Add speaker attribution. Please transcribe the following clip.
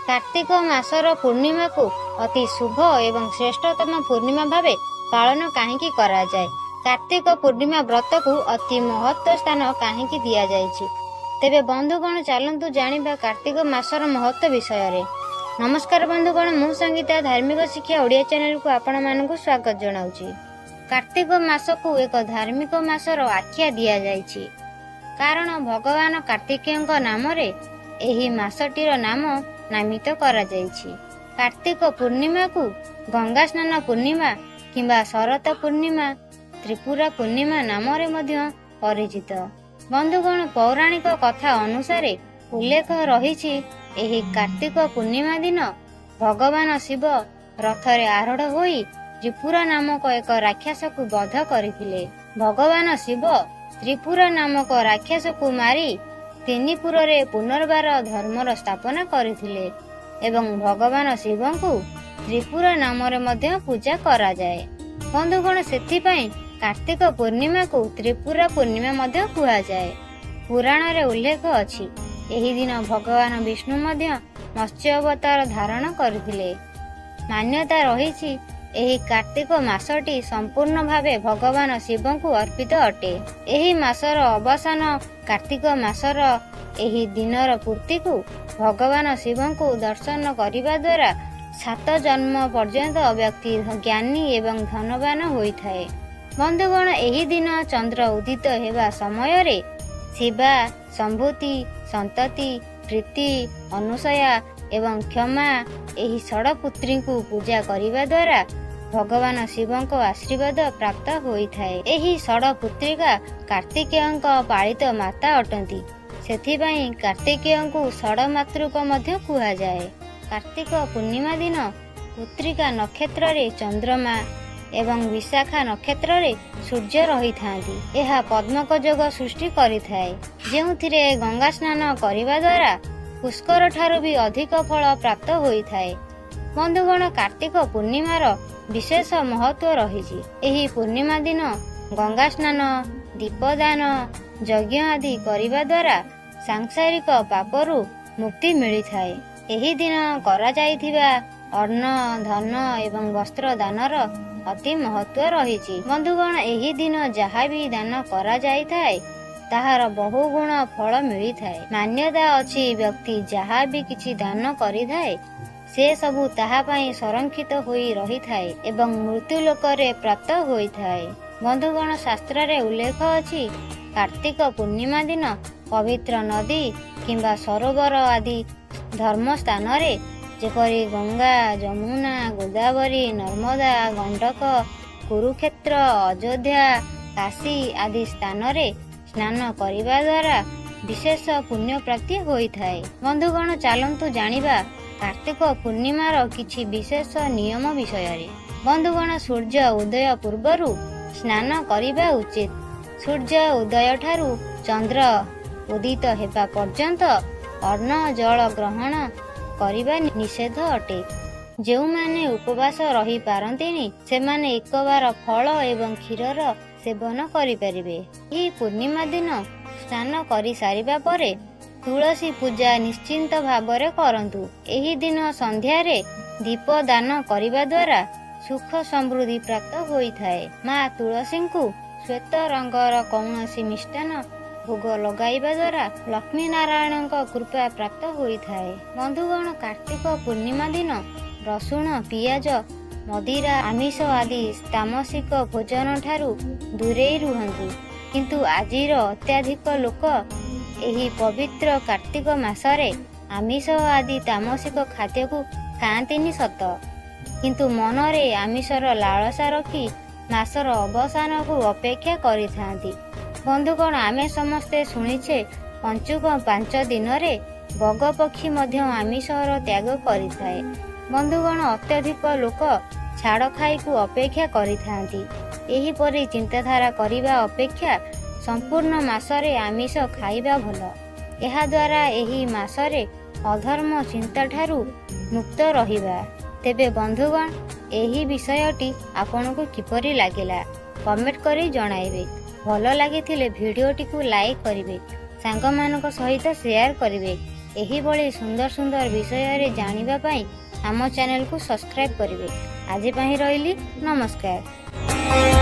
Speaker 1: कार्तिक मासर पूर्णिमा को अति शुभ एवं श्रेष्ठतम पूर्णिमा भावे पालन कहीं करा जाए। कार्तिक पूर्णिमा व्रत को अति महत्व स्थान कहीं दि जाए। तेबे बंधुगण चलतु जानिबा कार्तिक मासर महत्व विषय रे। नमस्कार बंधुगण, मु संगीता धार्मिक शिक्षा ओडिया चैनल को आपण मानकु स्वागत जनाउछि। कार्तिक मास को एक धार्मिक मासर आख्या दि जाइछि, कारण भगवान कार्तिकेयଙ୍କ नामरे एही मासटीर नाम नामित करा जाइछि। कार्तिक पूर्णिमा को गंगा स्नान पूर्णिमा किंबा शरत पूर्णिमा, त्रिपुरा पूर्णिमा नामरे मध्य परिचित। बंधुगण, पौराणिक कथा अनुसार उल्लेख रहिछि एही कार्तिक पूर्णिमा दिन भगवान शिव रथरे आरूढ़ होई त्रिपुरा नामक एक राक्षस को वध करथिले। भगवान शिव त्रिपुरा नामक राक्षस को मारी तिनिपुर रे पुनर्बार धर्मर स्थापना करथिले एवं भगवान शिव को त्रिपुरा नाम रे मध्य पूजा करा जाए। बंधुगण, सेथिपई कार्तिक पूर्णिमा को त्रिपुरा पूर्णिमा मध्य कुहा जाए। पुराण रे उल्लेख अछि एही दिन भगवान विष्णु मध्य मत्स्य अवतार धारण करथिले। मान्यता रहिछि एही कार्तिक मासटी संपूर्ण भावे भगवान शिव को अर्पित अटे। एही मासर अवसान कार्तिक मासर एही दिनर पूर्ति को भगवान शिव को दर्शन करिबा द्वारा 7 जन्म पर्यंत व्यक्ति ज्ञानी एवं धनवान होइथाए। बंधुगण, एही दिन चंद्र उदित हेबा समय रे शिवा संभूति, संतति, प्रीति, अनुसया एवं क्षमा एही षडपुत्री को पूजा करिबा द्वारा भगवान शिवଙ୍କ आशीर्वाद प्राप्त होइथाए। एही षडपुत्रिका कार्तिकेयଙ୍କ पालित माता अटंती, सेथिपई कार्तिकेयଙ୍କୁ षडमातृक मध्य कुहा जाए। कार्तिक पूर्णिमा दिन पुत्रिका नक्षत्र रे चंद्रमा एवं विशाखा नक्षत्र रे सूर्य रही थांती। यह पद्मक जोग सृष्टि करिथाए, जेउथिरे गंगा स्नान करिबा द्वारा पुष्कर ठारू भी अधिक फल प्राप्त होइथाए। बंधुगण, कार्तिक पूर्णिमार विशेष महत्व रहिछि। एही पूर्णिमा दिन गंगा स्नान, दीपदान, यज्ञ आदि करिबा द्वारा सांसारिक पापरू मुक्ति मिलिथाए। एही दिन करा जाइथिबा अन्न, धन एवं वस्त्र दानर अति महत्व रहिछि। बंधुगण, एही दिन जहा भी दान करा जाइथाए ताहार बहु गुण फल मिलिथाए। मान्यता अछि व्यक्ति जहा भी किछि दान करिथाए से सबु ताहा पई संरक्षित होई रहिथाए एवं मृत्यु लोकरे प्राप्त होइथाए। बंधुगण, शास्त्र रे उल्लेख अछि कार्तिक पूर्णिमा दिन पवित्र नदी किंबा सरोवर आदि धर्म स्थान रे जेपरि गंगा, जमुना, गोदावरी, नर्मदा, गंडक, कुरुक्षेत्र, अयोध्या, काशी आदि स्थान रे स्नान करिबा द्वारा विशेष पुण्य प्राप्ति होइथाए। बंधुगण, चलंतु जानिबा कार्तिक पूर्णिमार किछि विशेष नियम विषय रे। बंधुगण, सूर्य उदय पूर्वरु स्नान करिबा उचित। सूर्य उदय ठारू चंद्र उदित हेबा पर्यंत अन्न जल ग्रहण करिबा निषेध अटे। जेउ माने उपवास रही पारंतिनी सेमाने एक बार फल एवं क्षीरर सेवन करि परिबे। एही पूर्णिमा दिन स्नान करि सारिबा परे तुलसी पूजा निश्चिंत भावरे करंतु। एही दिन संध्या रे दीप दान करिबा द्वारा सुख समृद्धि प्राप्त होइथाए। माँ तुलसी को श्वेत रंगर कौनसी मिष्टान भोग लगाइबा द्वारा लक्ष्मी नारायण कृपा प्राप्त होइथाए। बंधुगण, कार्तिक पूर्णिमा दिन रसुण, पियाज, मदिरा, आमिष आदि तामसिक भोजन ठारू दूरेई रुहंतु। किंतु आजिर अत्याधिक लोक एही पवित्र कार्तिक मासरे आमिष आदि तामसिक खाद्य को खाआंतिनी सत, किंतु मनरे आमिषर लालसा रखी मासर अवसान को अपेक्षा करिथांती। बंधुगण, आमे समस्ते शुणिछे पंचुक 5 दिन रे बग पक्षी मध्य आमिषर त्याग करिथाए। बंधुगण, अत्यधिक लोक छाड़ खाई को अपेक्षा करिथांती। एही परि चिंताधारा करिबा अपेक्षा संपूर्ण मासरे आमिष खाइबा भल। एहा द्वारा एही मासरे अधर्म चिंता ठारू मुक्त रहिबा। तेबे बंधुगण, एही विषयटी आपनको किपरि लागिला कमेंट करी जणाइबे। भल लागिथिले भिडियोटी को लाइक करिवे, सांग मानक सहित शेयर करिवे ଏହିଭଳି ସୁନ୍ଦର ସୁନ୍ଦର ବିଷୟରେ ଜାଣିବା ପାଇଁ ଆମ ଚ୍ୟାନେଲକୁ ସବସ୍କ୍ରାଇବ୍ କରିବେ। ଆଜି ପାଇଁ ରହିଲି, ନମସ୍କାର।